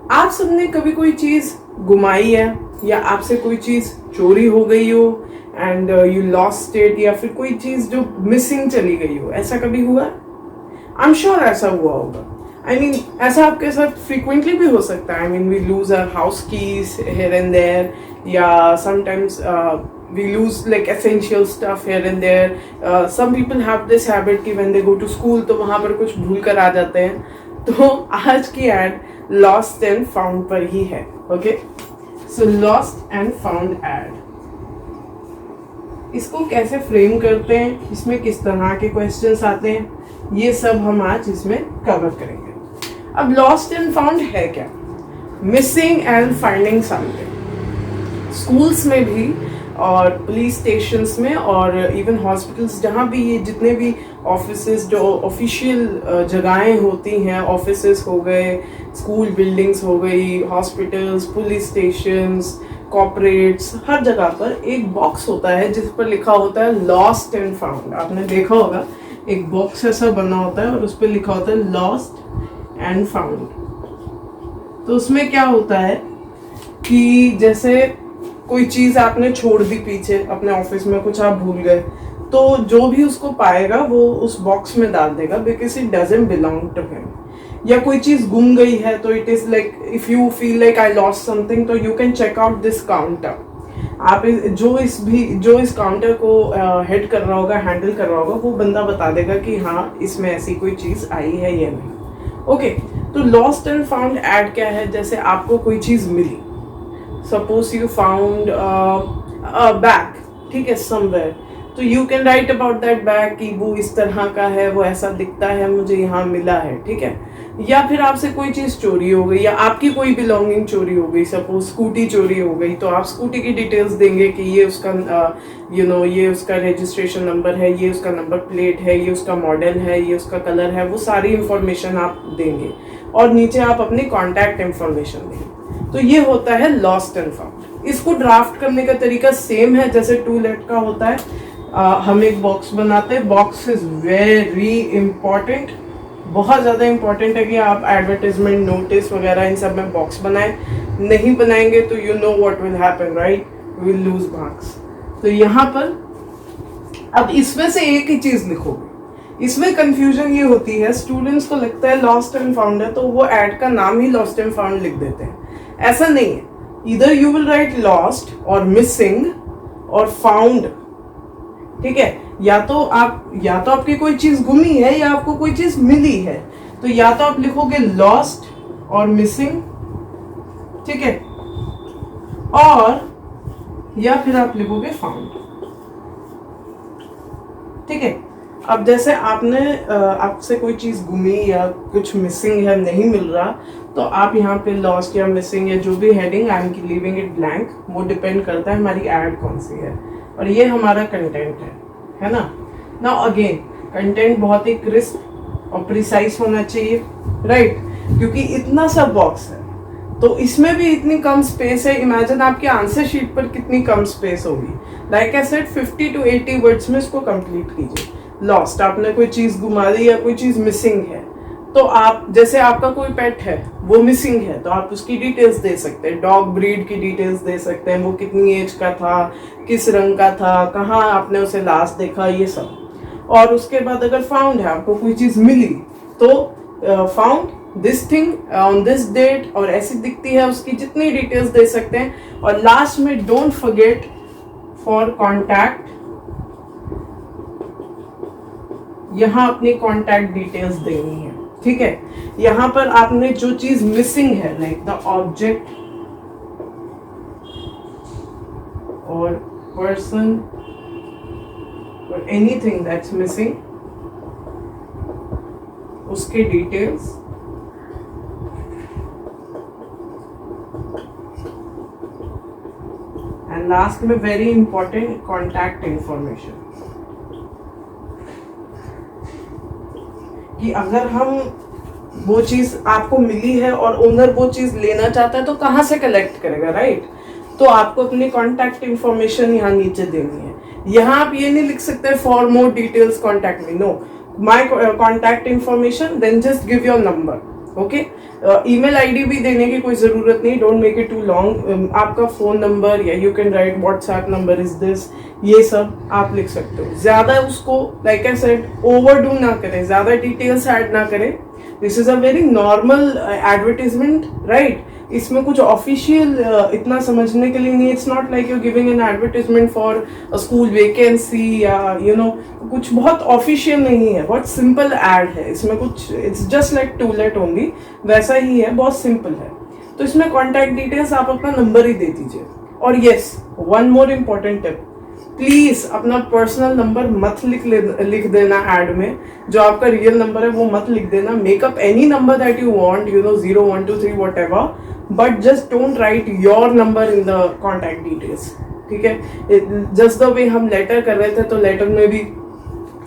आप सबने कभी कोई चीज गुमाई है या आपसे कोई चीज चोरी हो गई हो एंड यू लॉस्ट इट, या फिर कोई चीज जो मिसिंग चली गई हो, ऐसा कभी हुआ? आई एम श्योर ऐसा हुआ होगा। आई मीन ऐसा आपके साथ फ्रीक्वेंटली भी हो सकता है। I mean we lose our house keys here and there, या sometimes we lose like essential stuff here and there. Some people have this habit कि when they go to school तो वहाँ पर कुछ भूल कर आ जाते हैं। तो आज की एड लॉस्ट एंड फाउंड पर ही है। Okay, so lost and found ad, इसको कैसे फ्रेम करते हैं, इसमें किस तरह के क्वेश्चंस आते हैं, ये सब हम आज इसमें कवर करेंगे। अब लॉस्ट एंड फाउंड है क्या? Missing and finding something. Schools में भी और पुलिस स्टेशंस में और इवन हॉस्पिटल्स, जहाँ भी ये जितने भी ऑफिसेस जो ऑफिशियल जगहें होती हैं, ऑफिसेस हो गए, स्कूल बिल्डिंग्स हो गई, हॉस्पिटल्स, पुलिस स्टेशंस, कॉर्पोरेट्स, हर जगह पर एक बॉक्स होता है जिस पर लिखा होता है लॉस्ट एंड फाउंड। आपने देखा होगा एक बॉक्स ऐसा बना होता है और उस पर लिखा होता है लॉस्ट एंड फाउंड। तो उसमें क्या होता है कि जैसे कोई चीज आपने छोड़ दी पीछे अपने ऑफिस में, कुछ आप भूल गए, तो जो भी उसको पाएगा वो उस बॉक्स में डाल देगा because it doesn't belong to him. या कोई चीज गुम गई है तो it is like if you feel like I lost something, तो you can check out this counter. आप जो इस काउंटर को हेड कर रहा होगा, हैंडल कर रहा होगा, वो बंदा बता देगा कि हाँ इसमें ऐसी कोई चीज आई है या नहीं। ओके, तो लॉस्ट एंड फाउंड एड क्या है? जैसे आपको कोई चीज मिली, suppose you found a bag, ठीक है, समवेयर, तो you can write about that bag कि वो इस तरह का है, वो ऐसा दिखता है, मुझे यहाँ मिला है, ठीक है। या फिर आपसे कोई चीज चोरी हो गई या आपकी कोई बिलोंगिंग चोरी हो गई, सपोज स्कूटी चोरी हो गई, तो आप स्कूटी की डिटेल्स देंगे कि ये उसका ये उसका रजिस्ट्रेशन नंबर है, ये उसका नंबर प्लेट है, ये उसका मॉडल है, ये उसका कलर है, वो सारी इंफॉर्मेशन आप देंगे और नीचे आप अपनी कॉन्टैक्ट इंफॉर्मेशन देंगे। तो ये होता है लॉस्ट एंड फाउंड। इसको ड्राफ्ट करने का तरीका सेम है जैसे टू लेट का होता है। हम एक बॉक्स बनाते हैं। बॉक्स इज वेरी इंपॉर्टेंट, बहुत ज़्यादा इंपॉर्टेंट है कि आप एडवर्टाइजमेंट, नोटिस वगैरह इन सब में बॉक्स बनाएं। नहीं बनाएंगे तो you know what will happen, right? Will lose marks. तो यहाँ पर अब इसमें से एक ही चीज़ लिखोगे। इसमें कंफ्यूजन ये होती है, स्टूडेंट्स को लगता है लॉस्ट एंड फाउंड है तो वो ऐड का नाम ही लॉस्ट एंड फाउंड लिख देते हैं। ऐसा नहीं है। इधर यू विल राइट लॉस्ट और मिसिंग और फाउंड, ठीक है। या तो आपकी कोई चीज गुमी है या आपको कोई चीज मिली है, तो या तो आप लिखोगे लॉस्ट और मिसिंग, ठीक है, और या फिर आप लिखोगे फाउंड, ठीक है। अब जैसे आपसे कोई चीज गुमी या कुछ मिसिंग है, नहीं मिल रहा, तो आप यहाँ पे लॉस्ट या मिसिंग या जो भी heading, I am leaving it blank, वो डिपेंड करता है हमारी ऐड कौन सी है और ये हमारा कंटेंट है ना। नाउ अगेन, कंटेंट बहुत ही क्रिस्प और प्रिसाइज होना चाहिए, राइट? क्योंकि इतना सा बॉक्स है तो इसमें भी इतनी कम स्पेस है। इमेजिन आपके आंसर शीट पर कितनी कम स्पेस होगी। Like I said 50 to 80 words में इसको कंप्लीट कीजिए। लॉस्ट, आपने कोई चीज घुमा दी या कोई चीज मिसिंग है, तो आप जैसे आपका कोई पेट है वो मिसिंग है तो आप उसकी डिटेल्स दे सकते हैं, डॉग ब्रीड की डिटेल्स दे सकते हैं, वो कितनी एज का था, किस रंग का था, कहाँ आपने उसे लास्ट देखा, ये सब। और उसके बाद अगर फाउंड है, आपको कोई चीज मिली, तो found this thing on this date और ऐसी दिखती है, उसकी जितनी डिटेल्स दे सकते हैं। और लास्ट में डोंट फॉरगेट फॉर कॉन्टैक्ट, यहाँ अपनी कॉन्टैक्ट डिटेल्स देनी है, ठीक है। यहाँ पर आपने जो चीज मिसिंग है, लाइक द ऑब्जेक्ट और पर्सन और एनीथिंग दैट्स मिसिंग, उसके डिटेल्स, एंड लास्ट में वेरी इंपॉर्टेंट कॉन्टैक्ट इंफॉर्मेशन, कि अगर हम वो चीज आपको मिली है और ओनर वो चीज लेना चाहता है तो कहाँ से कलेक्ट करेगा, राइट? तो आपको अपनी कॉन्टैक्ट इंफॉर्मेशन यहाँ नीचे देनी है। यहाँ आप ये नहीं लिख सकते for more details contact me, no, my contact information, then just give your number, okay. Email ID भी देने की कोई ज़रूरत नहीं, don't make it too long. आपका फ़ोन नंबर या you can write WhatsApp number is this, ये सब आप लिख सकते हो। ज़्यादा उसको लाइक आई सेड ओवरडू ना करें, ज़्यादा डिटेल्स ऐड ना करें। This is a very normal advertisement, right. इसमें कुछ ऑफिशियल इतना समझने के लिए नहीं। It's not like you giving an advertisement for a school vacancy या कुछ बहुत ऑफिशियल नहीं है, बहुत सिंपल एड है। इसमें कुछ it's just like to let only, वैसा ही है, बहुत सिंपल है। तो इसमें कॉन्टैक्ट डिटेल्स आप अपना नंबर ही दे दीजिए। और yes, one more important tip, please अपना पर्सनल नंबर मत लिख देना एड में। जो आपका रियल नंबर है वो मत लिख देना। Makeup any number that you want, 0 1 2 3 what ever, but just don't write your number in the contact details, ठीक है। जस्ट द वे हम लेटर कर रहे थे, तो लेटर में भी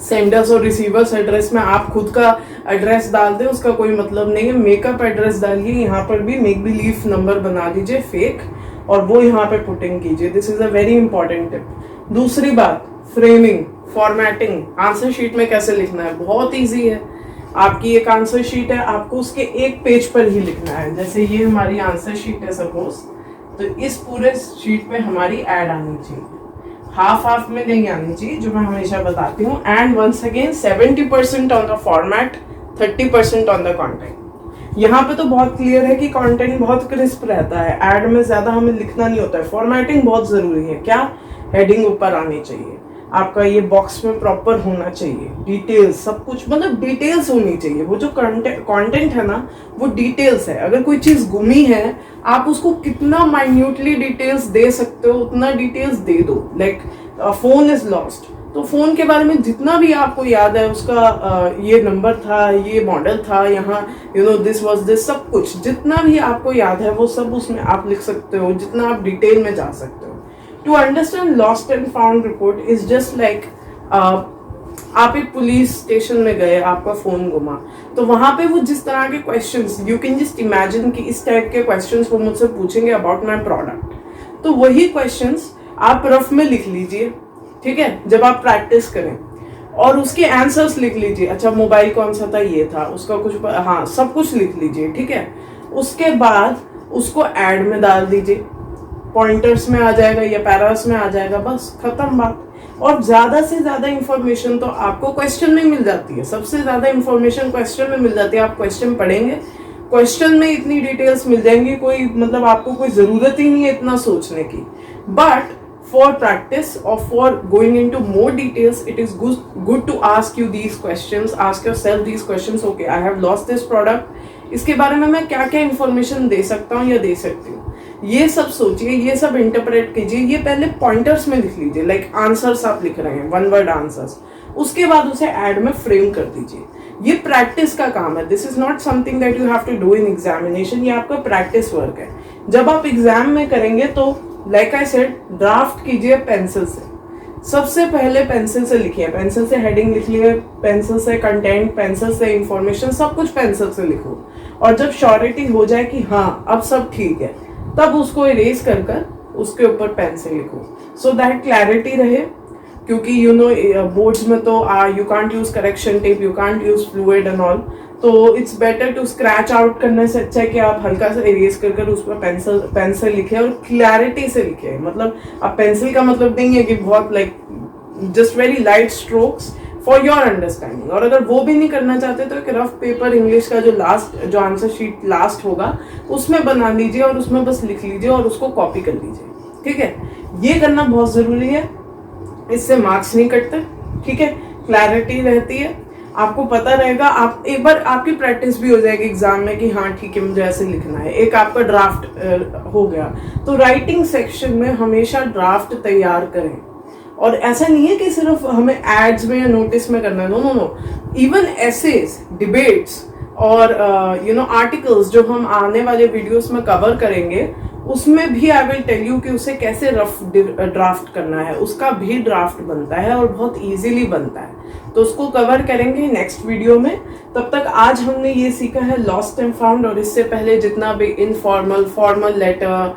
सेंडर्स और रिसीवर्स एड्रेस में आप खुद का एड्रेस डाल दें, उसका कोई मतलब नहीं है। मेकअप एड्रेस डालिए, यहाँ पर भी मेक बिलीव नंबर बना दीजिए फेक, और वो यहाँ पे पुटिंग कीजिए। This is a very important tip. दूसरी बात, फ्रेमिंग, फॉर्मेटिंग। आंसर शीट में कैसे लिखना है, बहुत इजी है। आपकी एक आंसर शीट है, आपको उसके एक पेज पर ही लिखना है। जैसे ये हमारी आंसर शीट है सपोज, तो इस पूरे शीट पे हमारी ऐड आनी चाहिए, हाफ हाफ में नहीं आनी चाहिए, जो मैं हमेशा बताती हूँ। And once again 70% on the format, 30% on the content. यहाँ पे तो बहुत क्लियर है कि कंटेंट बहुत क्रिस्प रहता है, ऐड में ज्यादा हमें लिखना नहीं होता है। फॉर्मेटिंग बहुत जरूरी है। क्या, हेडिंग ऊपर आनी चाहिए, आपका ये बॉक्स में प्रॉपर होना चाहिए, डिटेल्स सब कुछ, मतलब डिटेल्स होनी चाहिए। वो जो कंटेंट है ना, वो डिटेल्स है। अगर कोई चीज गुमी है, आप उसको कितना माइन्यूटली डिटेल्स दे सकते हो उतना डिटेल्स दे दो। लाइक फोन इज लॉस्ट, तो फोन के बारे में जितना भी आपको याद है, उसका ये नंबर था, ये मॉडल था, यहाँ दिस वाज दिस, सब कुछ जितना भी आपको याद है वो सब उसमें आप लिख सकते हो, जितना आप डिटेल में जा सकते हो। To understand lost and found report is just like आप एक पुलिस स्टेशन में गए, आपका फोन गुमा, तो वहां पे वो जिस तरह के questions, you can just imagine कि इस टाइप के क्वेश्चंस वो मुझसे पूछेंगे अबाउट माय प्रोडक्ट, तो वही क्वेश्चंस आप रफ में लिख लीजिए, ठीक है, जब आप प्रैक्टिस करें, और उसके आंसर्स लिख लीजिए। अच्छा, मोबाइल कौन सा था, ये था, उसका कुछ, हाँ, सब कुछ लिख लीजिए, ठीक है। उसके बाद उसको ऐड में डाल दीजिए, पॉइंटर्स में आ जाएगा या पैरास में आ जाएगा, बस खत्म बात। और ज्यादा से ज्यादा इंफॉर्मेशन तो आपको क्वेश्चन में मिल जाती है। सबसे ज्यादा इंफॉर्मेशन क्वेश्चन में मिल जाती है। आप क्वेश्चन पढ़ेंगे, क्वेश्चन में इतनी डिटेल्स मिल जाएंगी, कोई मतलब आपको कोई जरूरत ही नहीं है इतना सोचने की। बट फॉर प्रैक्टिस और for going into more details, it is good to ask you these questions, ask yourself these questions. Okay, I have lost this product, इसके बारे में मैं क्या क्या इंफॉर्मेशन दे सकता हूँ या दे सकती हूँ, ये सब सोचिए, ये सब इंटरप्रेट कीजिए। ये पहले पॉइंटर्स में लिख लीजिए, लाइक आंसर्स आप लिख रहे हैं, वन वर्ड आंसर्स। उसके बाद उसे ऐड में फ्रेम कर दीजिए। ये प्रैक्टिस का काम है। This is not something that you have to do in examination, ये आपका प्रैक्टिस वर्क है। जब आप एग्जाम में करेंगे तो लाइक आई सेड, ड्राफ्ट कीजिए पेंसिल से। सबसे पहले पेंसिल से लिखिए, पेंसिल से हेडिंग लिखिए, पेंसिल से कंटेंट, पेंसिल से इंफॉर्मेशन, सब कुछ पेंसिल से लिखो। और जब श्योरिटी हो जाए कि हाँ अब सब ठीक है, तब उसको इरेज कर कर उसके ऊपर पेन से लिखो, सो दैट क्लैरिटी रहे। क्योंकि बोर्ड्स में तो you can't use correction tape, you can't use fluid and all, तो it's better to scratch out करने से अच्छा है कि आप हल्का सा इरेज कर कर उस पर पेन से लिखे और क्लैरिटी से लिखे। मतलब अब पेंसिल का मतलब नहीं है कि बहुत like just very light strokes for your understanding. और अगर वो भी नहीं करना चाहते तो एक रफ पेपर इंग्लिश का जो आंसर शीट लास्ट होगा उसमें बना लीजिए और उसमें बस लिख लीजिए और उसको कॉपी कर लीजिए, ठीक है। ये करना बहुत जरूरी है, इससे मार्क्स नहीं कटते, ठीक है, क्लैरिटी रहती है, आपको पता रहेगा। आप एक बार आपकी प्रैक्टिस भी हो जाएगी एग्जाम में कि हाँ ठीक है मुझे ऐसे लिखना है, एक आपका ड्राफ्ट हो गया। तो राइटिंग सेक्शन में हमेशा ड्राफ्ट तैयार करें। और ऐसा नहीं है कि सिर्फ हमें एड्स में या नोटिस में करना है, no no no, even essays, debates और आर्टिकल्स जो हम आने वाले वीडियोस में कवर करेंगे, उसमें भी आई विल टेल यू कि उसे कैसे रफ ड्राफ्ट करना है। उसका भी ड्राफ्ट बनता है और बहुत इजीली बनता है, तो उसको कवर करेंगे नेक्स्ट वीडियो में। तब तक आज हमने ये सीखा है लॉस्ट एंड फाउंड, और इससे पहले जितना भी informal, formal letter,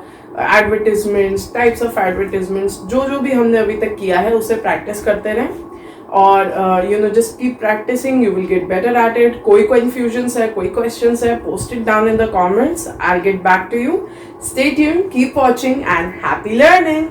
advertisements, types of advertisements, जो भी हमने अभी तक किया है उसे प्रैक्टिस करते रहें। और you know just keep practicing, you will get better at it. कोई कंफ्यूजन्स है, कोई क्वेश्चंस है, post it down in the comments. I will get back to you. Stay tuned, keep watching and happy learning.